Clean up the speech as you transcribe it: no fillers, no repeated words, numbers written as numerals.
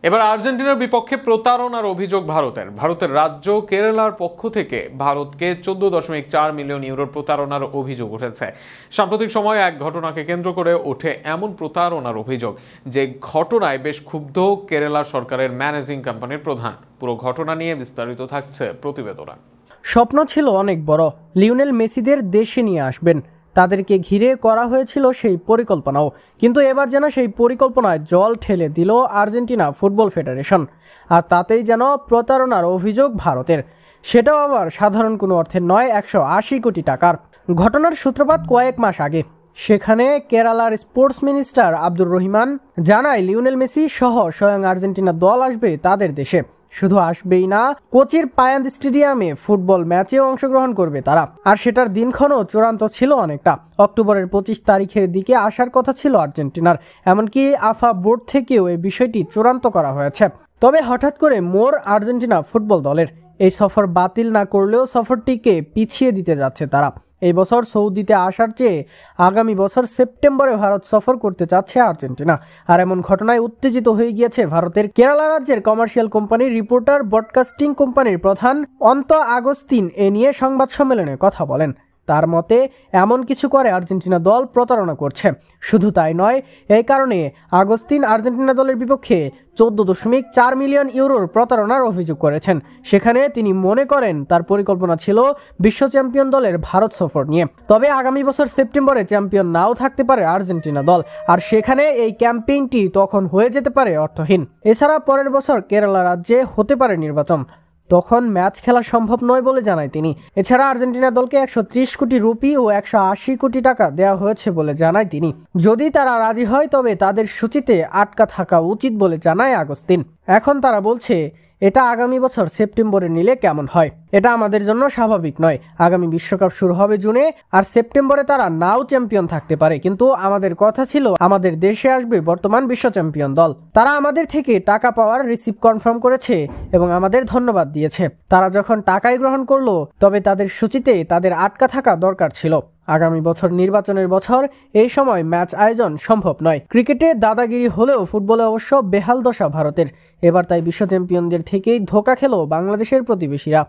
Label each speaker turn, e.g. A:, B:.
A: এবার আর্জেন্টিনার বিপক্ষে প্রতারণার অভিযোগ ভারতের রাজ্য কেরালার পক্ষ থেকে ভারতকে 14.4 মিলিয়ন ইউরোর প্রতারণার অভিযোগ উঠেছে। সাম্প্রতিক সময়ে এক ঘটনাকে কেন্দ্র করে ওঠে এমন প্রতারণার অভিযোগ, যে ঘটনায় বেশ ক্ষুব্ধ কেরালা সরকারের ম্যানেজিং কোম্পানির প্রধান। পুরো ঘটনা নিয়ে বিস্তারিত থাকছে প্রতিবেদনে।
B: স্বপ্ন ছিল অনেক বড়, লিওনেল মেসিদের দেশে নিয়ে আসবেন, তাদেরকে ঘিরে করা হয়েছিল সেই পরিকল্পনাও। কিন্তু এবার যেন সেই পরিকল্পনায় জল ঠেলে দিল আর্জেন্টিনা ফুটবল ফেডারেশন, আর তাতেই যেন প্রতারণার অভিযোগ ভারতের, সেটাও আবার সাধারণ কোনো অর্থের নয়, 180 কোটি টাকার। ঘটনার সূত্রপাত কয়েক মাস আগে। সেখানে কেরালার স্পোর্টস মিনিস্টার আব্দুর রহিমান জানায় লিওনেল মেসি সহ স্বয়ং আর্জেন্টিনা দল আসবে তাদের দেশে। শুধু আসবেই না, কোচির পায়ান্দ স্টেডিয়ামে ফুটবল ম্যাচেও অংশগ্রহণ করবে তারা। আর সেটার দিনক্ষণও চূড়ান্ত ছিল অনেকটা। অক্টোবরের 25 তারিখের দিকে আসার কথা ছিল আর্জেন্টিনার, এমনকি আফা বোর্ড থেকেও এই বিষয়টি চূড়ান্ত করা হয়েছে। তবে হঠাৎ করে মোর আর্জেন্টিনা ফুটবল দলের এই সফর বাতিল না করলেও সফরটিকে পিছিয়ে দিতে যাচ্ছে তারা। এই বছর সৌদিতে আসার চেয়ে আগামী বছর সেপ্টেম্বরে ভারত সফর করতে চাচ্ছে আর্জেন্টিনা। আর এমন ঘটনায় উত্তেজিত হয়ে গিয়েছে ভারতের কেরালা রাজ্যের কমার্শিয়াল কোম্পানির রিপোর্টার ব্রডকাস্টিং কোম্পানির প্রধান অন্ত আগস্তিন এ নিয়ে সংবাদ সম্মেলনে কথা বলেন। তার মতে এমন কিছু করে আর্জেন্টিনা দল প্রতারণা করছে। শুধু তাই নয়, এই কারণে আগস্তিন আর্জেন্টিনা দলের বিপক্ষে 14.4 মিলিয়ন ইউরোর প্রতারণার অভিযোগ করেছেন। সেখানে তিনি মনে করেন তার পরিকল্পনা ছিল বিশ্ব চ্যাম্পিয়ন দলের ভারত সফর নিয়ে। তবে আগামী বছর সেপ্টেম্বরে চ্যাম্পিয়ন নাও থাকতে পারে আর্জেন্টিনা দল, আর সেখানে এই ক্যাম্পেইনটি তখন হয়ে যেতে পারে অর্থহীন। এছাড়া পরের বছর কেরালা রাজ্যে হতে পারে নির্বাচন, তখন ম্যাচ খেলা সম্ভব নয় বলে জানায় তিনি। এছাড়া আর্জেন্টিনা দলকে 130 কোটি রুপি ও 180 কোটি টাকা দেওয়া হয়েছে বলে জানায় তিনি। যদি তারা রাজি হয় তবে তাদের সূচিতে আটকা থাকা উচিত বলে জানায় আগস্তিন। এখন তারা বলছে এটা আগামী বছর সেপ্টেম্বরে নিলে কেমন হয়। এটা আমাদের জন্য স্বাভাবিক নয়। আগামী বিশ্বকাপ শুরু হবে জুনে, আর সেপ্টেম্বরে তারা নাও চ্যাম্পিয়ন থাকতে পারে, কিন্তু আমাদের কথা ছিল আমাদের দেশে আসবে বর্তমান বিশ্ব চ্যাম্পিয়ন দল। তারা আমাদের থেকে টাকা পাওয়ার রিসিভ কনফার্ম করেছে এবং আমাদের ধন্যবাদ দিয়েছে। তারা যখন টাকাই গ্রহণ করলো, তবে তাদের সূচিতে তাদের আটকা থাকা দরকার ছিল। আগামী বছর নির্বাচনের বছর, এই সময় ম্যাচ আয়োজন সম্ভব নয়। ক্রিকেটে দাদাগিরি হলেও ফুটবলে অবশ্য বেহাল দশা ভারতের। এবার তাই বিশ্ব চ্যাম্পিয়নদের থেকেই ধোঁকা খেল বাংলাদেশের প্রতিবেশীরা।